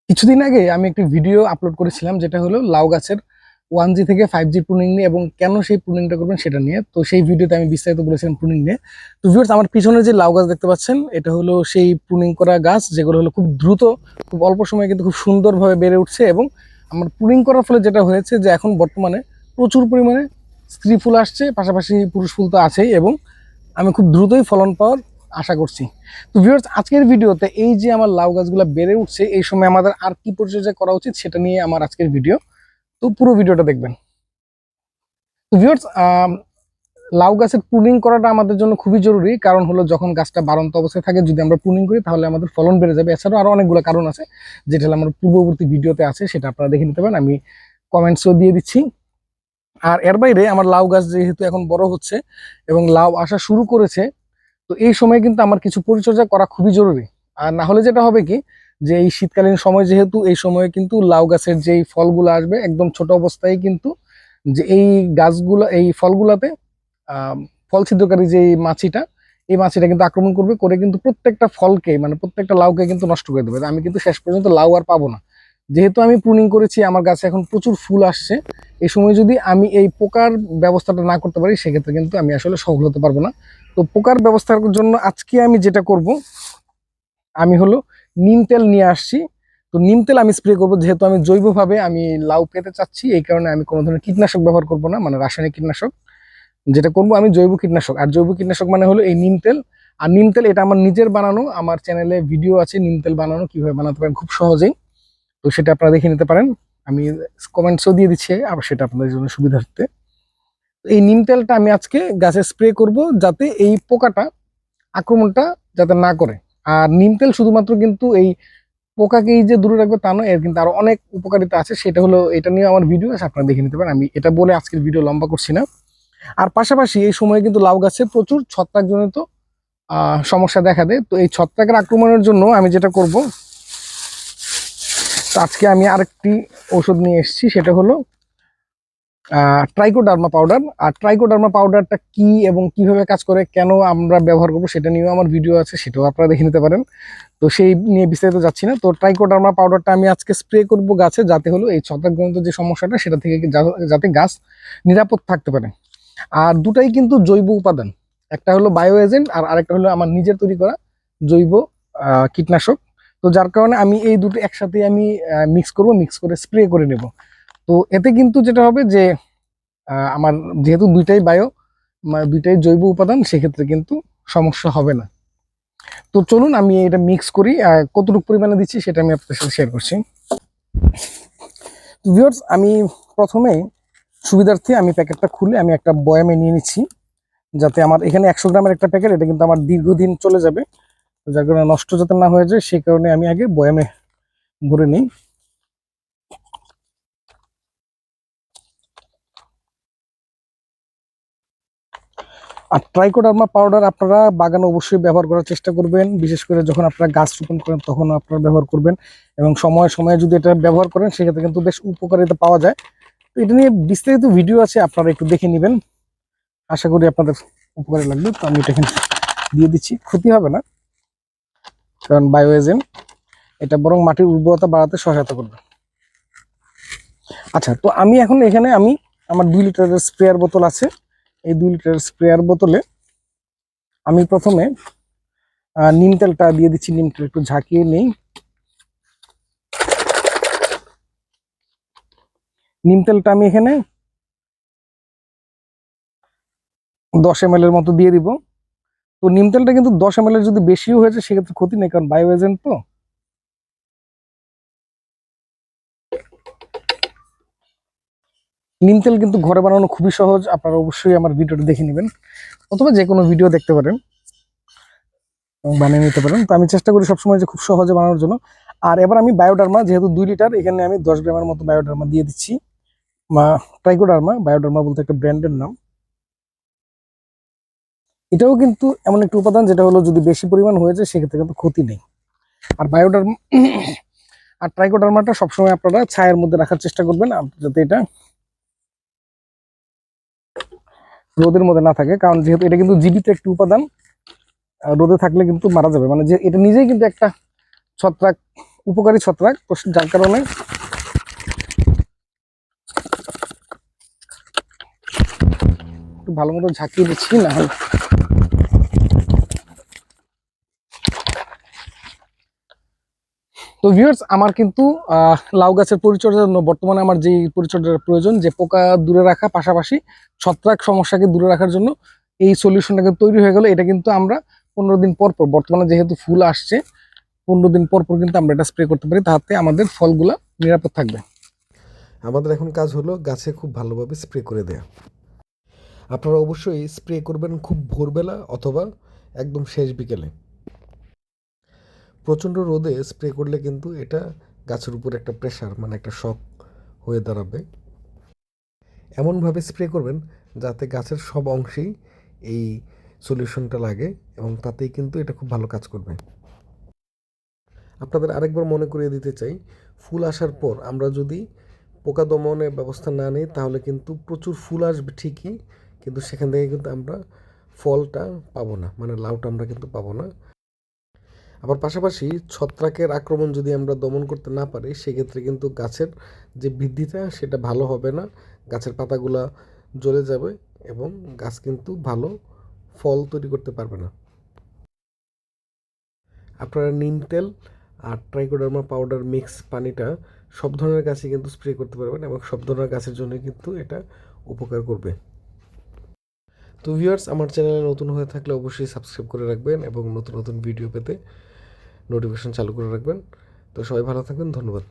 কিছুদিন আগে আমি একটি ভিডিও আপলোড করেছিলাম, যেটা হলো লাউ গাছের 1G থেকে 5G প্রুনিং নিয়ে এবং কেন সেই প্রুনিংটা করবেন সেটা নিয়ে। তো সেই ভিডিওতে আমি বিস্তারিত বলেছিলাম প্রুনিং নিয়ে। তো ভিউয়ার্স, আমার পিছনে যে লাউ গাছ দেখতে পাচ্ছেন, এটা হলো সেই প্রুনিং করা গাছ, যেগুলো হলো খুব দ্রুত, খুব অল্প সময়ে কিন্তু খুব সুন্দরভাবে বেড়ে উঠছে। এবং আমার প্রুনিং করার ফলে যেটা হয়েছে যে এখন বর্তমানে প্রচুর পরিমাণে স্ত্রী ফুল আসছে, পাশাপাশি পুরুষ ফুল তো আছেই, এবং আমি খুব দ্রুতই ফলন পাওয়ার আশা করছি। তো ভিউয়ার্স, আজকের ভিডিওতে এই যে আমার লাউ গাছগুলো বেড়ে উঠছে, এই সময় আমাদের আর কি পরিচর্যা করা উচিত সেটা নিয়ে আমার আজকের ভিডিও। তো পুরো ভিডিওটা দেখবেন। তো ভিউয়ার্স, লাউ গাছের প্রুনিং করাটা আমাদের জন্য খুবই জরুরি। কারণ হলো, যখন গাছটা বাড়ন্ত অবস্থায় থাকে যদি আমরা প্রুনিং করি তাহলে আমাদের ফলন বেড়ে যাবে। এছাড়াও আরো অনেকগুলো কারণ আছে, যেটা হলো আমার পূর্ববর্তী ভিডিওতে আছে, সেটা আপনারা দেখে নিতে পারেন, আমি কমেন্টসও দিয়ে দিচ্ছি। আর এর বাইরে আমার লাউ গাছ যেহেতু এখন বড় হচ্ছে এবং লাউ আসা শুরু করেছে, তো এই সময় কিন্তু আমার কিছু পরিচর্যা করা খুবই জরুরি। আর না হলে যেটা হবে কি, যে এই শীতকালীন সময়, যেহেতু এই সময়ে কিন্তু লাউ গাছের যেই ফলগুলো আসবে একদম ছোট অবস্থায়, কিন্তু যে এই গাছগুলো এই ফলগুলাতে ফল ছিদ্রকারী যে মাছিটা, এই মাছিটা কিন্তু আক্রমণ করবে, করে কিন্তু প্রত্যেকটা ফলকে, মানে প্রত্যেকটা লাউকে কিন্তু নষ্ট করে দেবে। আমি কিন্তু শেষ পর্যন্ত লাউ আর পাবো না। যেহেতু আমি প্রুনিং করেছি, আমার গাছে এখন প্রচুর ফুল আসছে, এই সময় যদি আমি এই পোকার ব্যবস্থাটা না করতে পারি, সেক্ষেত্রে কিন্তু আমি আসলে সফল হতে পারবো না। তো পোকার ব্যবস্থার জন্য আজকে আমি যেটা করব, আমি হলো নিম তেল নিয়ে আসছি। তো নিম তেল আমি স্প্রে করব, যেহেতু আমি জৈবভাবে আমি লাউ পেতে চাচ্ছি, এই কারণে আমি কোনো ধরনের কীটনাশক ব্যবহার করব না, মানে রাসায়নিক কীটনাশক। যেটা করব আমি জৈব কীটনাশক, আর জৈব কীটনাশক মানে হলো এই নিম তেল। আর নিম তেল এটা আমার নিজের বানানো, আমার চ্যানেলে ভিডিও আছে নিম তেল বানানো, কিভাবে বানাতে পারেন খুব সহজেই। তো সেটা আপনারা দেখে নিতে পারেন, আমি কমেন্টসও দিয়ে দিচ্ছি, আবার সেটা আপনাদের জন্য সুবিধার্থে। এই নিম তেলটা আমি আজকে গাছে স্প্রে করব, যাতে এই পোকাটা আক্রমণটা যাতে না করে। আর নিম তেল শুধুমাত্র কিন্তু এই পোকাকেই যে দূরে রাখবে তা নয়, এর কিন্তু আরো অনেক উপকারিতা আছে, সেটা হলো এটা নিয়ে আমার ভিডিও আছে, আপনারা দেখে নিতে পারেন। আমি এটা বলে আজকের ভিডিও লম্বা করছি না। আর পাশাপাশি এই সময় কিন্তু লাউ গাছে প্রচুর ছত্রাকজনিত সমস্যা দেখা দেয়। তো এই ছত্রাকের আক্রমণের জন্য আমি যেটা করব, তো আজকে আমি আরেকটি ওষুধ নিয়ে এসেছি, সেটা হলো ট্রাইকোডার্মা পাউডার। আর ট্রাইকোডার্মা পাউডারটা কি এবং কিভাবে কাজ করে, কেন আমরা ব্যবহার করবো, সেটা নিয়েও আমার ভিডিও আছে, সেটাও আপনারা দেখে নিতে পারেন। তো সেই নিয়ে বিস্তারিত যাচ্ছি না। তো ট্রাইকোডার্মা পাউডারটা আমি আজকে স্প্রে করব গাছে, যাতে হলো এই ছত্রাকজনিত যে সমস্যাটা সেটা থেকে যাতে গাছ নিরাপদ থাকতে পারে। আর দুটাই কিন্তু জৈব উপাদান, একটা হলো বায়ো এজেন্ট আর আরেকটা হলো আমার নিজের তৈরি করা জৈব কীটনাশক। তো যার কারণে আমি এই দুটো একসাথে আমি মিক্স করে স্প্রে করে নেব। তো এতে কিন্তু যেটা হবে যে আমার যেহেতু দুইটাই দুইটাই জৈব উপাদান, সেক্ষেত্রে কিন্তু সমস্যা হবে না। তো চলুন আমি এটা মিক্স করি, কতটুকু পরিমাণে দিচ্ছি সেটা আমি আপনাদের সাথে শেয়ার করছি। ভিউয়ার্স, আমি প্রথমে সুবিধার্থে আমি প্যাকেটটা খুলে আমি একটা বয়ামে নিয়ে নিচ্ছি, যাতে আমার এখানে 100 গ্রামের একটা প্যাকেট, এটা কিন্তু আমার দীর্ঘদিন চলে যাবে, যার কারণে নষ্ট যাতে না হয়ে যায় সেই কারণে আমি আগে বয়ামে ভরে নিই। আর ট্রাইকোডার্মা পাউডার আপনারা বাগানে অবশ্যই ব্যবহার করার চেষ্টা করবেন, বিশেষ করে যখন আপনারা গাছ রোপণ করেন তখন আপনারা ব্যবহার করবেন, এবং সময়ে সময়ে যদি এটা ব্যবহার করেন সেক্ষেত্রে কিন্তু বেশ উপকারিতা পাওয়া যায়। তো এটা নিয়ে বিস্তারিত ভিডিও আছে, আপনারা একটু দেখে নেবেন, আশা করি আপনাদের উপকারে লাগবে। তো আমি এটা এখানে দিয়ে দিচ্ছি, ক্ষতি হবে না, কারণ বায়ো এজেন্ট এটা বরং মাটির উর্বরতা বাড়াতে সহায়তা করবে। আচ্ছা, তো আমি এখন এখানে আমার 2 লিটারের স্প্রেয়ার বোতল আছে, এই 2 লিটারের স্প্রেয়ার বোতলে আমি প্রথমে নিম তেলটা দিয়ে দিচ্ছি। নিম তেল একটু ঝাঁকিয়ে নেই। নিম তেলটা আমি এখানে 10 ml এর মতো দিয়ে দিব। তো নিম তেলটা কিন্তু 10 ml এর যদি বেশিও হয়েছে সেক্ষেত্রে ক্ষতি নেই, কারণ বায়ো এজেন্ট তো। নিম তেল কিন্তু ঘরে বানানো খুবই সহজ, আপনারা অবশ্যই আমার ভিডিওটা দেখে নেবেন, অথবা যে কোনো ভিডিও দেখতে পারেন এবং বানিয়ে নিতে পারেন। তো আমি চেষ্টা করি সবসময় যে খুব সহজে বানানোর জন্য। আর এবার আমি বায়োডার্মা, যেহেতু 2 লিটার, এখানে আমি 10 গ্রামের মতো বায়োডার্মা দিয়ে দিচ্ছি। ট্রাইকোডার্মা, বায়োডার্মা বলতে একটা ব্র্যান্ডের নাম। এটাও কিন্তু এমন একটা উপাদান যেটা হলো যদি বেশি পরিমাণ হয়ে যায় সেক্ষেত্রে কিন্তু ক্ষতি নেই। আর বায়োডার্মা আর ট্রাইকোডার্মাটা সবসময় আপনারা ছায়ের মধ্যে রাখার চেষ্টা করবেন, যাতে এটা রোদের মধ্যে না থাকে, কারণ যেহেতু এটা কিন্তু জীবিত একটি উপাদান, রোদে থাকলে কিন্তু মারা যাবে, মানে যে এটা নিজেই কিন্তু একটা ছত্রাক উপকারী ছত্রাক, তো যার কারণে একটু ভালো মতো ঝাঁকিয়ে দিচ্ছি, না হলে তো ভিউয়ার্স আমার কিন্তু লাউ গাছের পরিচর্যার জন্য বর্তমানে আমার যে পরিচর্যার প্রয়োজন, যে পোকা দূরে রাখা পাশাপাশি ছত্রাক সমস্যাকে দূরে রাখার জন্য এই সলিউশনটাকে তৈরি হয়ে গেল। এটা কিন্তু আমরা 15 দিন পর পর, বর্তমানে যেহেতু ফুল আসছে, 15 দিন পর পর কিন্তু আমরা এটা স্প্রে করতে পারি, তাতে আমাদের ফলগুলা নিরাপদ থাকবে। আমাদের এখন কাজ হলো গাছে খুব ভালোভাবে স্প্রে করে দেয়া। আপনারা অবশ্যই স্প্রে করবেন খুব ভোরবেলা অথবা একদম শেষ বিকেলে। প্রচণ্ড রোদে স্প্রে করলে কিন্তু এটা গাছের উপর একটা প্রেশার মানে একটা শক হয়ে দাঁড়াবে। এমনভাবে স্প্রে করবেন যাতে গাছের সব অংশেই এই সলিউশনটা লাগে এবং তাতেই কিন্তু এটা খুব ভালো কাজ করবে। আপনাদের আরেকবার মনে করিয়ে দিতে চাই, ফুল আসার পর আমরা যদি পোকা দমনের ব্যবস্থা না নিই তাহলে কিন্তু প্রচুর ফুল আসবে ঠিকই, কিন্তু সেখান থেকে কিন্তু আমরা ফলটা পাবো না, মানে লাউটা আমরা কিন্তু পাবো না। আবার পাশাপাশি ছত্রাকের আক্রমণ যদি আমরা দমন করতে না পারি সেক্ষেত্রে কিন্তু গাছের যে বৃদ্ধিটা সেটা ভালো হবে না, গাছের পাতাগুলা জ্বলে যাবে এবং গাছ কিন্তু ভালো ফল তৈরি করতে পারবে না। আপনারা নিম তেল আর ট্রাইকোডার্মা পাউডার মিক্স পানিটা সব ধরনের গাছে কিন্তু স্প্রে করতে পারবেন এবং সব ধরনের গাছের জন্য কিন্তু এটা উপকার করবে। তো ভিউয়ার্স, আমার চ্যানেলে নতুন হয়ে থাকলে অবশ্যই সাবস্ক্রাইব করে রাখবেন এবং নতুন নতুন ভিডিও পেতে নোটিফিকেশন চালু করে রাখবেন। তো সবাই ভালো থাকবেন, ধন্যবাদ।